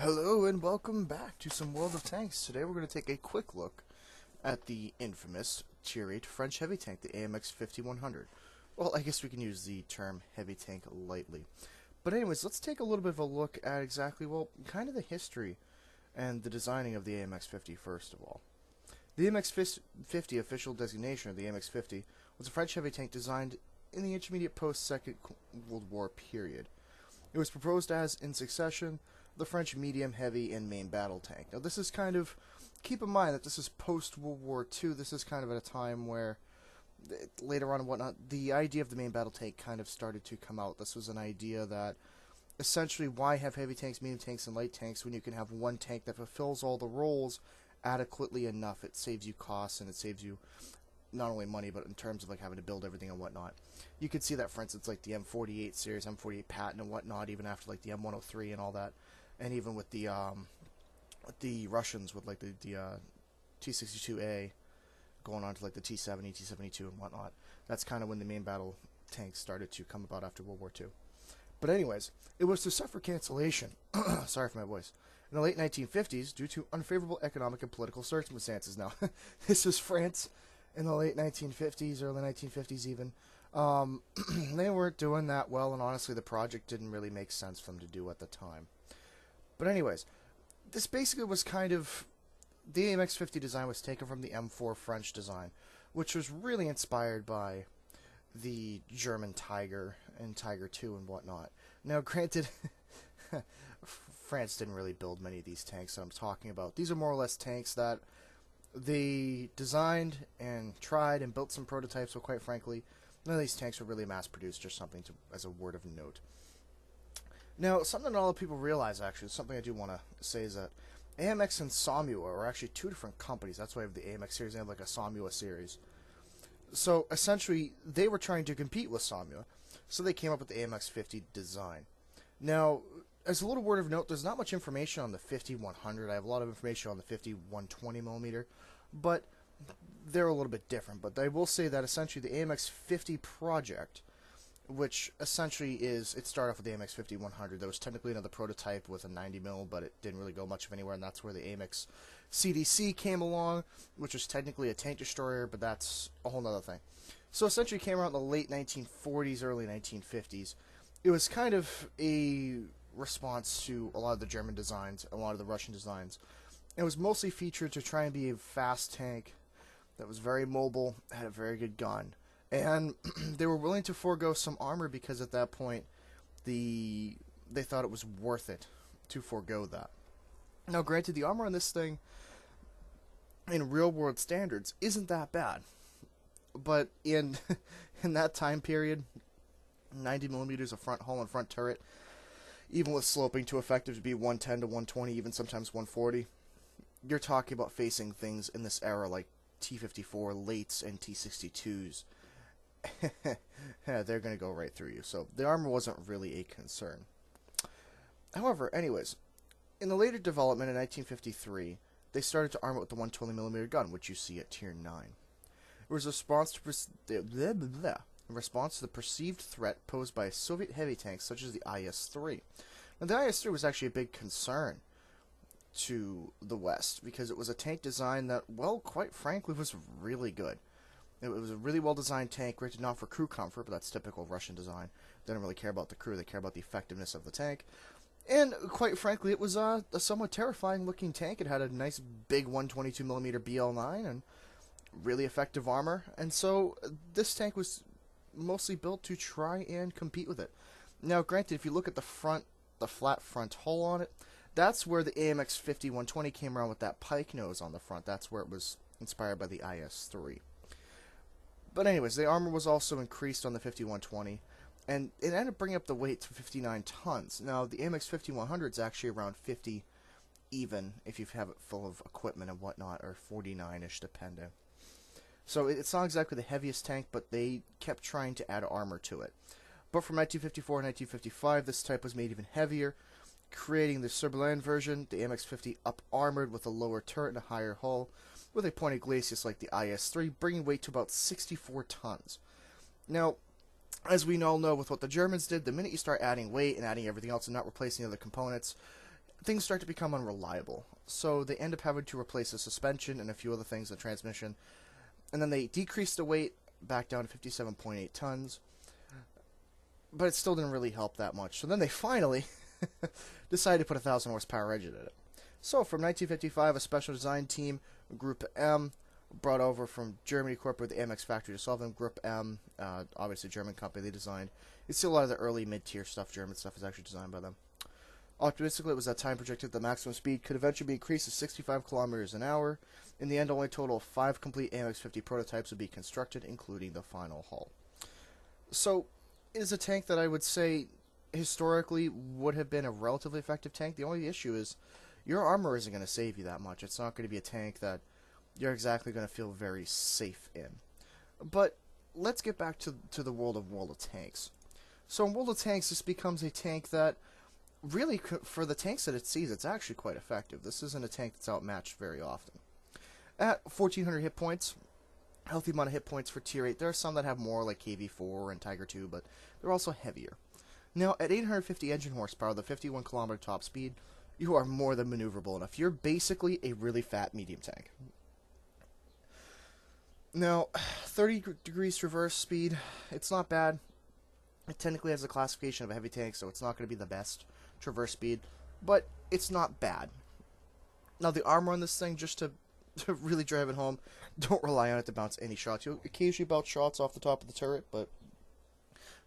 Hello and welcome back to some World of Tanks. Today we're going to take a quick look at the infamous Tier 8 French heavy tank, the AMX 5100. Well, I guess we can use the term heavy tank lightly. But anyways, let's take a little bit of a look at exactly, well, kind of the history and the designing of the AMX 50 first of all. The AMX 50 official designation of the AMX 50 was a French heavy tank designed in the intermediate post-Second World War period. It was proposed as, in succession, the French medium, heavy, and main battle tank. Now this is kind of, keep in mind that this is post-World War II, this is kind of at a time where, later on and whatnot, the idea of the main battle tank kind of started to come out. This was an idea that, essentially, why have heavy tanks, medium tanks, and light tanks when you can have one tank that fulfills all the roles adequately enough? It saves you costs, and it saves you not only money, but in terms of like having to build everything and whatnot. You could see that, for instance, like the M48 series, M48 Patton and whatnot, even after like the M103 and all that. And even with the Russians, with like the T-62A going on to like the T-70, T-72 and whatnot. That's kind of when the main battle tanks started to come about after World War II. But anyways, it was to suffer cancellation, sorry for my voice, in the late 1950s due to unfavorable economic and political circumstances. Now, this is France in the late 1950s, early 1950s even. They weren't doing that well, and honestly the project didn't really make sense for them to do at the time. But anyways, this basically was kind of, the AMX 50 design was taken from the M4 French design, which was really inspired by the German Tiger and Tiger II and whatnot. Now granted, France didn't really build many of these tanks that I'm talking about. These are more or less tanks that they designed and tried and built some prototypes, so quite frankly, none of these tanks were really mass-produced, just something to, as a word of note. Now, something that a lot of people realize, actually, something I do want to say is that AMX and Samua are actually two different companies. That's why I have the AMX series and like a Samua series. So, essentially, they were trying to compete with Samua, so they came up with the AMX 50 design. Now, as a little word of note, there's not much information on the 5100. I have a lot of information on the 5120mm, but they're a little bit different. But I will say that essentially the AMX 50 project, which essentially is, it started off with the AMX 5100. There was technically another prototype with a 90mm, but it didn't really go much of anywhere, and that's where the AMX CDC came along, which was technically a tank destroyer, but that's a whole nother thing. So essentially it came around in the late 1940s, early 1950s. It was kind of a response to a lot of the German designs, a lot of the Russian designs. It was mostly featured to try and be a fast tank that was very mobile, had a very good gun. And they were willing to forego some armor because at that point they thought it was worth it to forego that. Now granted, the armor on this thing in real world standards isn't that bad. But in that time period, 90mm of front hull and front turret, even with sloping to effective to be 110 to 120, even sometimes 140, you're talking about facing things in this era like T-54 Lates and T-62s. They're going to go right through you. So the armor wasn't really a concern. However, anyways, in the later development in 1953, they started to arm it with the 120mm gun, which you see at Tier 9. It was a response to the perceived threat posed by Soviet heavy tanks such as the IS-3. Now, the IS-3 was actually a big concern to the West because it was a tank design that, well, quite frankly, was really good. It was a really well-designed tank, rated not for crew comfort, but that's typical Russian design. They don't really care about the crew, they care about the effectiveness of the tank. And, quite frankly, it was a somewhat terrifying-looking tank. It had a nice, big 122mm BL9 and really effective armor. And so, this tank was mostly built to try and compete with it. Now, granted, if you look at the front, the flat front hull on it, that's where the AMX 5120 came around with that pike nose on the front. That's where it was inspired by the IS-3. But anyways, the armor was also increased on the 5120, and it ended up bringing up the weight to 59 tons. Now, the AMX 5100 is actually around 50 even, if you have it full of equipment and whatnot, or 49-ish depending. So it's not exactly the heaviest tank, but they kept trying to add armor to it. But from 1954 and 1955, this type was made even heavier, creating the Surberland version, the AMX 50 up-armored with a lower turret and a higher hull, with a pointed glacis like the IS-3, bringing weight to about 64 tons. Now, as we all know with what the Germans did, the minute you start adding weight and adding everything else and not replacing other components, things start to become unreliable. So they end up having to replace the suspension and a few other things, the transmission, and then they decrease the weight back down to 57.8 tons, but it still didn't really help that much. So then they finally decided to put a 1,000 horsepower engine in it. So from 1955, a special design team, Group M, brought over from Germany, incorporated the AMX factory to solve them. Group M, obviously a German company, they designed. You see a lot of the early mid-tier stuff, German stuff, is actually designed by them. Optimistically, it was that time projected the maximum speed could eventually be increased to 65 kilometers an hour. In the end, only a total of 5 complete AMX 50 prototypes would be constructed, including the final hull. So, it is a tank that I would say historically would have been a relatively effective tank. The only issue is your armor isn't going to save you that much. It's not going to be a tank that you're exactly going to feel very safe in. But let's get back to the World of Tanks. So in World of Tanks, this becomes a tank that really, for the tanks that it sees, it's actually quite effective. This isn't a tank that's outmatched very often. At 1,400 hit points, healthy amount of hit points for Tier 8. There are some that have more, like KV-4 and Tiger 2, but they're also heavier. Now, at 850 engine horsepower, the 51 kilometer top speed, you are more than maneuverable enough. You're basically a really fat medium tank. Now, 30 degrees traverse speed, it's not bad. It technically has a classification of a heavy tank, so it's not going to be the best traverse speed, but it's not bad. Now, the armor on this thing, just to really drive it home, don't rely on it to bounce any shots. You'll occasionally bounce shots off the top of the turret, but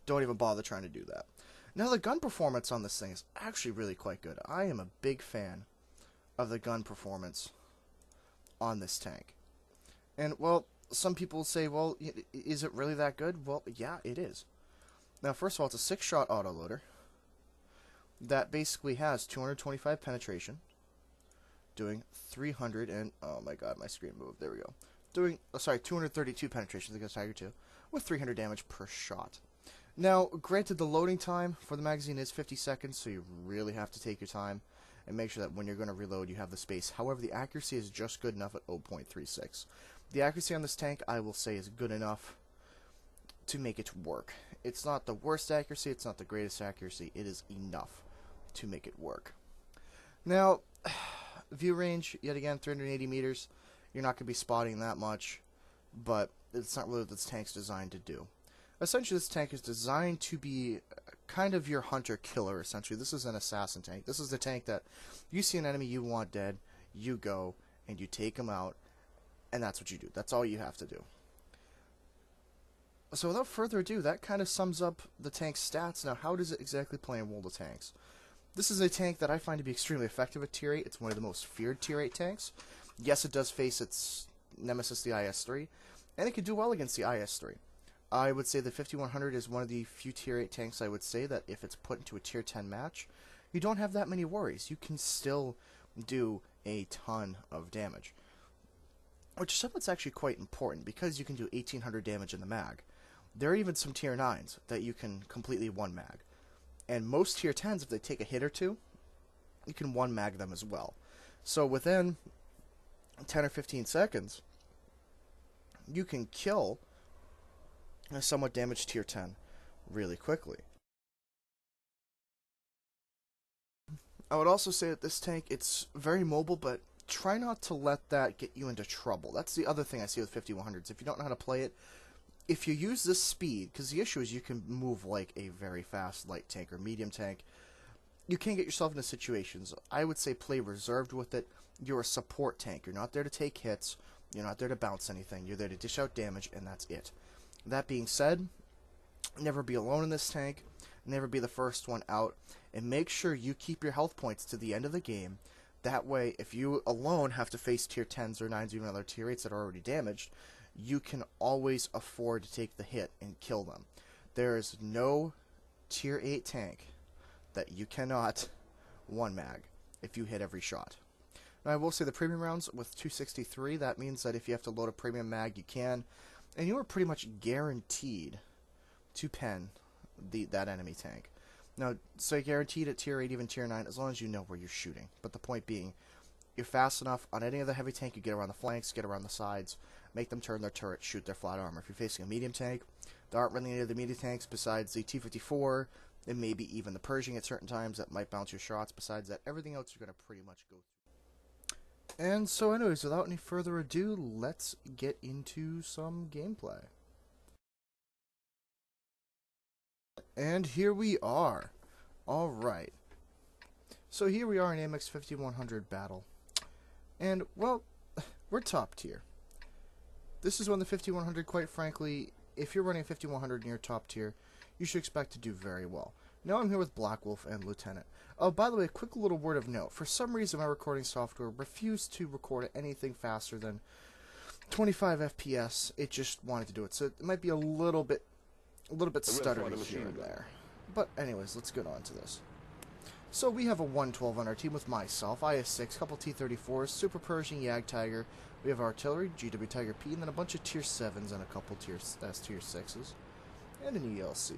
don't even bother trying to do that. Now, the gun performance on this thing is actually really quite good. I am a big fan of the gun performance on this tank. And, well, some people say, well, is it really that good? Well, yeah, it is. Now, first of all, it's a 6-shot autoloader that basically has 225 penetration, doing 300 and, oh my god, my screen moved, there we go, doing, 232 penetration against Tiger 2, with 300 damage per shot. Now, granted, the loading time for the magazine is 50 seconds, so you really have to take your time and make sure that when you're going to reload, you have the space. However, the accuracy is just good enough at 0.36. The accuracy on this tank, I will say, is good enough to make it work. It's not the worst accuracy, it's not the greatest accuracy, it is enough to make it work. Now, view range, yet again, 380 meters. You're not going to be spotting that much, but it's not really what this tank's designed to do. Essentially, this tank is designed to be kind of your hunter-killer, essentially. This is an assassin tank. This is the tank that you see an enemy you want dead, you go, and you take them out, and that's what you do. That's all you have to do. So without further ado, that kind of sums up the tank's stats. Now, how does it exactly play in World of Tanks? This is a tank that I find to be extremely effective at Tier 8. It's one of the most feared Tier 8 tanks. Yes, it does face its nemesis, the IS-3, and it can do well against the IS-3. I would say the 5100 is one of the few Tier 8 tanks I would say that if it's put into a Tier 10 match, you don't have that many worries. You can still do a ton of damage. Which is something that's actually quite important, because you can do 1800 damage in the mag. There are even some Tier 9s that you can completely one-mag. And most Tier 10s, if they take a hit or two, you can one-mag them as well. So within 10 or 15 seconds, you can kill a somewhat damaged Tier 10 really quickly. I would also say that this tank, it's very mobile, but try not to let that get you into trouble. That's the other thing I see with 5100s. If you don't know how to play it, if you use this speed, because the issue is you can move like a very fast light tank or medium tank, you can get yourself into situations. I would say play reserved with it. You're a support tank. You're not there to take hits. You're not there to bounce anything. You're there to dish out damage, and that's it. That being said, never be alone in this tank. Never be the first one out. And make sure you keep your health points to the end of the game. That way, if you alone have to face Tier 10s or 9s, even other Tier 8s that are already damaged, you can always afford to take the hit and kill them. There is no Tier 8 tank that you cannot one-mag if you hit every shot. Now, I will say the premium rounds with 263, that means that if you have to load a premium mag, you can. And you are pretty much guaranteed to pen that enemy tank. Now, so guaranteed at Tier 8, even Tier 9, as long as you know where you're shooting. But the point being, you're fast enough on any other heavy tank, you get around the flanks, get around the sides, make them turn their turret, shoot their flat armor. If you're facing a medium tank, there aren't really any other medium tanks besides the T-54, and maybe even the Pershing at certain times that might bounce your shots. Besides that, everything else you're going to pretty much go through. And so anyways, without any further ado, let's get into some gameplay. And here we are. Alright. So here we are in AMX 5100 battle. And, well, we're top tier. This is when the 5100, quite frankly, if you're running 5100 and you're top tier, you should expect to do very well. Now I'm here with Black Wolf and Lieutenant. Oh, by the way, a quick little word of note. For some reason, my recording software refused to record anything faster than 25 FPS. It just wanted to do it, so it might be a little bit stuttery here and there. But anyways, let's get on to this. So we have a 112 on our team with myself, IS-6, couple T-34s, Super Pershing, Tiger. We have artillery, GW Tiger P, and then a bunch of Tier 7s and a couple Tier 6s, and an ELC.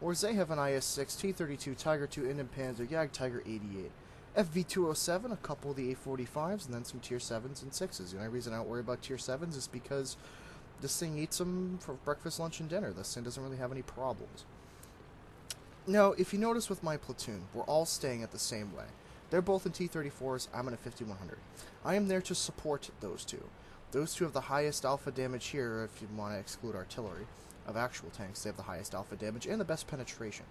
Or they have an IS-6, T-32, Tiger 2, Indian Panzer, Tiger 88, FV-207, a couple of the A-45s, and then some Tier 7s and 6s. The only reason I don't worry about Tier 7s is because this thing eats them for breakfast, lunch, and dinner. This thing doesn't really have any problems. Now, if you notice with my platoon, we're all staying at the same way. They're both in T-34s, I'm in a 5100. I am there to support those two. Those two have the highest alpha damage here, if you want to exclude artillery, of actual tanks. They have the highest alpha damage and the best penetration.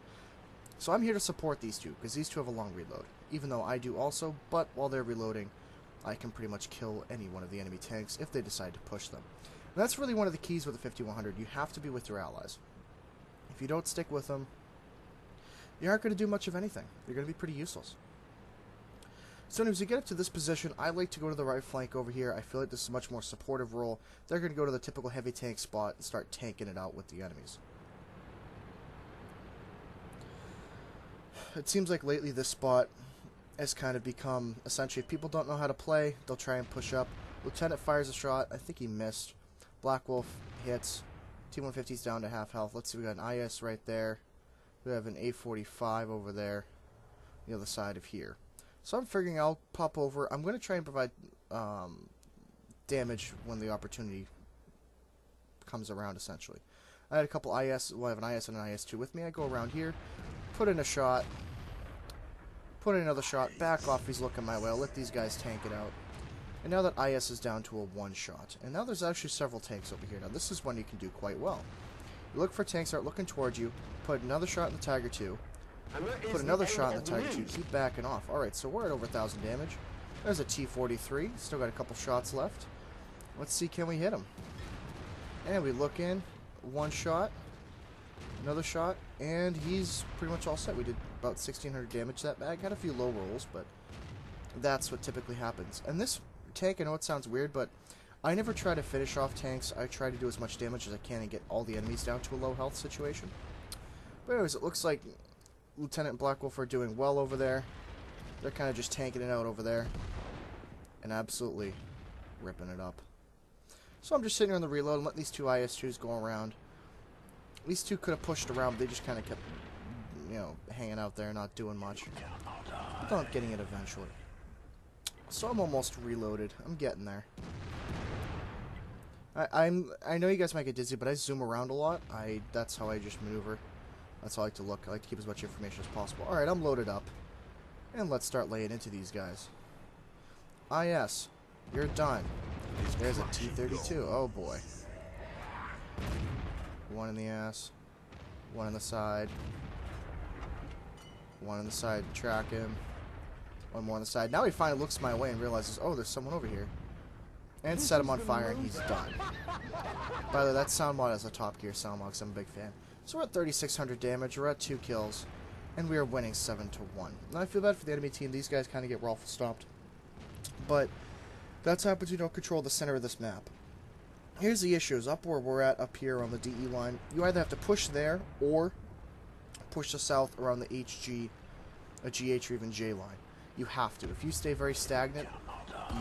So I'm here to support these two, because these two have a long reload. Even though I do also, but while they're reloading, I can pretty much kill any one of the enemy tanks if they decide to push them. And that's really one of the keys with the 5100. You have to be with your allies. If you don't stick with them, you aren't going to do much of anything. You're going to be pretty useless. So anyways, you get up to this position, I like to go to the right flank over here. I feel like this is a much more supportive role. They're going to go to the typical heavy tank spot and start tanking it out with the enemies. It seems like lately this spot has kind of become, essentially, if people don't know how to play, they'll try and push up. Lieutenant fires a shot. I think he missed. Black Wolf hits. T-150's down to half health. Let's see, we got an IS right there. We have an A-45 over there, the other side of here. So I'm figuring I'll pop over. I'm going to try and provide damage when the opportunity comes around, essentially. I had a couple IS, well, I have an IS and an IS-2 with me. I go around here, put in a shot, put in another shot, back off, he's looking my way. I'll let these guys tank it out. And now that IS is down to a one-shot. And now there's actually several tanks over here. Now this is one you can do quite well. You look for tanks, start looking towards you, put another shot in the Tiger 2, put another shot in the Tiger 2, keep backing off. Alright, so we're at over 1,000 damage. There's a T-43, still got a couple shots left. Let's see, can we hit him? And we look in, one shot, another shot, and he's pretty much all set. We did about 1,600 damage that bag. Had a few low rolls, but that's what typically happens. And this tank, I know it sounds weird, but I never try to finish off tanks. I try to do as much damage as I can and get all the enemies down to a low health situation. But anyways, it looks like Lieutenant and Black Wolf are doing well over there. They're kind of just tanking it out over there. And absolutely ripping it up. So I'm just sitting here on the reload and letting these two IS-2s go around. These two could have pushed around, but they just kind of kept, hanging out there, not doing much. Not getting it eventually. So I'm almost reloaded. I'm getting there. I know you guys might get dizzy, but I zoom around a lot. That's how I just maneuver. That's how I like to look. I like to keep as much information as possible. Alright, I'm loaded up. And let's start laying into these guys. IS, you're done. There's a T-32. Oh boy. One in the ass. One in the side. One in the side to track him. One more on the side. Now he finally looks my way and realizes, oh, there's someone over here. And set him on fire, and he's done. By the way, that sound mod is a Top Gear sound mod, because I'm a big fan. So we're at 3,600 damage, we're at 2 kills, and we are winning 7-1. Now I feel bad for the enemy team, these guys kind of get rifle stopped. But that's what happens when you don't control the center of this map. Here's the issue, is up where we're at, up here on the DE line, you either have to push there, or push the south around the HG, a GH, or even J line. You have to. If you stay very stagnant,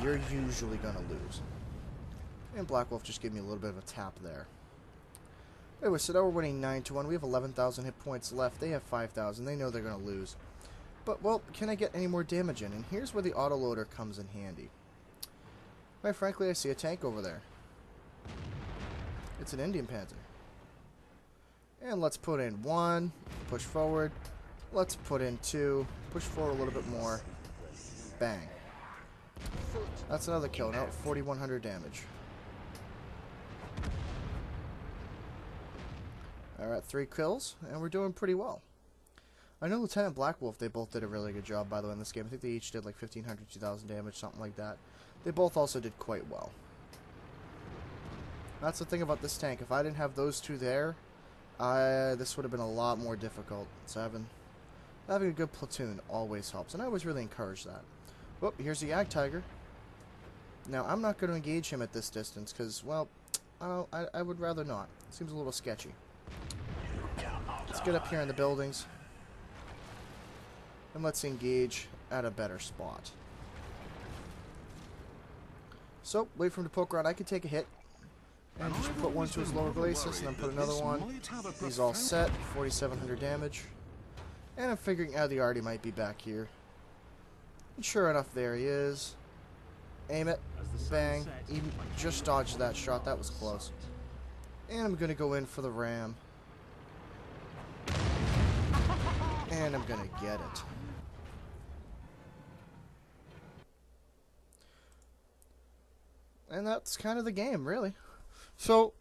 you're usually going to lose. And Black Wolf just gave me a little bit of a tap there. Anyway, so now we're winning 9-1. We have 11,000 hit points left. They have 5,000. They know they're going to lose. But, well, can I get any more damage in? And here's where the autoloader comes in handy. Quite frankly, I see a tank over there. It's an Indian Panzer. And let's put in 1, push forward. Let's put in 2, push forward a little bit more. Bang. That's another kill. Now 4,100 damage. Alright, 3 kills, and we're doing pretty well. I know Lieutenant Blackwolf, they both did a really good job, by the way, in this game. I think they each did like 1,500, 2,000 damage, something like that. They both also did quite well. That's the thing about this tank. If I didn't have those two there, this would have been a lot more difficult. So having a good platoon always helps, and I always really encourage that. Oh, here's the Ag Tiger. Now, I'm not going to engage him at this distance, because, well, I would rather not. It seems a little sketchy. Let's get up here in the buildings. And let's engage at a better spot. So, wait for him to poke around. I can take a hit. And just put one to his lower glacis, and then put another one. He's all set. 4,700 damage. And I'm figuring out the Artie might be back here. And sure enough, there he is. Aim it. Bang. Even just dodged that shot. That was close. And I'm going to go in for the ram. And I'm going to get it. And that's kind of the game, really. So,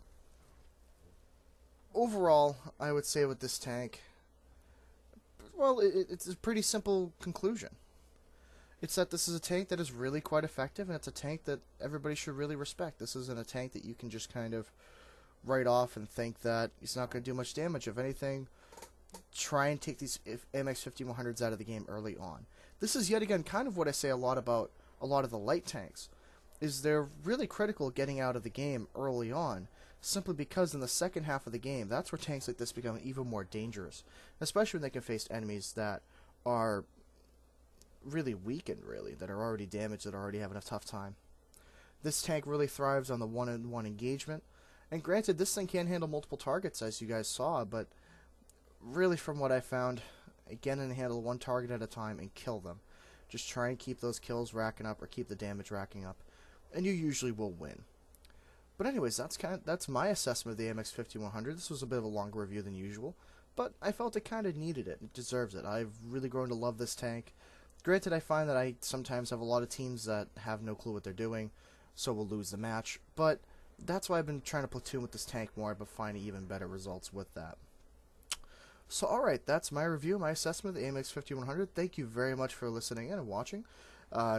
overall, I would say with this tank, well, it's a pretty simple conclusion. It's that this is a tank that is really quite effective, and it's a tank that everybody should really respect. This isn't a tank that you can just kind of write off and think that it's not going to do much damage. If anything, try and take these AMX 5100s out of the game early on. This is yet again kind of what I say a lot about a lot of the light tanks, is they're really critical getting out of the game early on, simply because in the second half of the game, that's where tanks like this become even more dangerous, especially when they can face enemies that are really weakened, that are already damaged, that already have a tough time. This tank really thrives on the one-on-one engagement, and granted, this thing can handle multiple targets, as you guys saw, but really from what I found, again, it can handle one target at a time and kill them. Just try and keep those kills racking up, or keep the damage racking up, and you usually will win. But anyways, that's my assessment of the AMX 5100. This was a bit of a longer review than usual, but I felt it kind of needed it. It deserves it. I've really grown to love this tank. Granted, I find that I sometimes have a lot of teams that have no clue what they're doing, so will lose the match, but that's why I've been trying to platoon with this tank more, but finding even better results with that. So alright, that's my review, my assessment of the AMX 5100. Thank you very much for listening in and watching.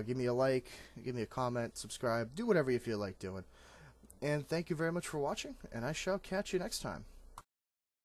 Give me a like, give me a comment, subscribe, do whatever you feel like doing. And thank you very much for watching, and I shall catch you next time.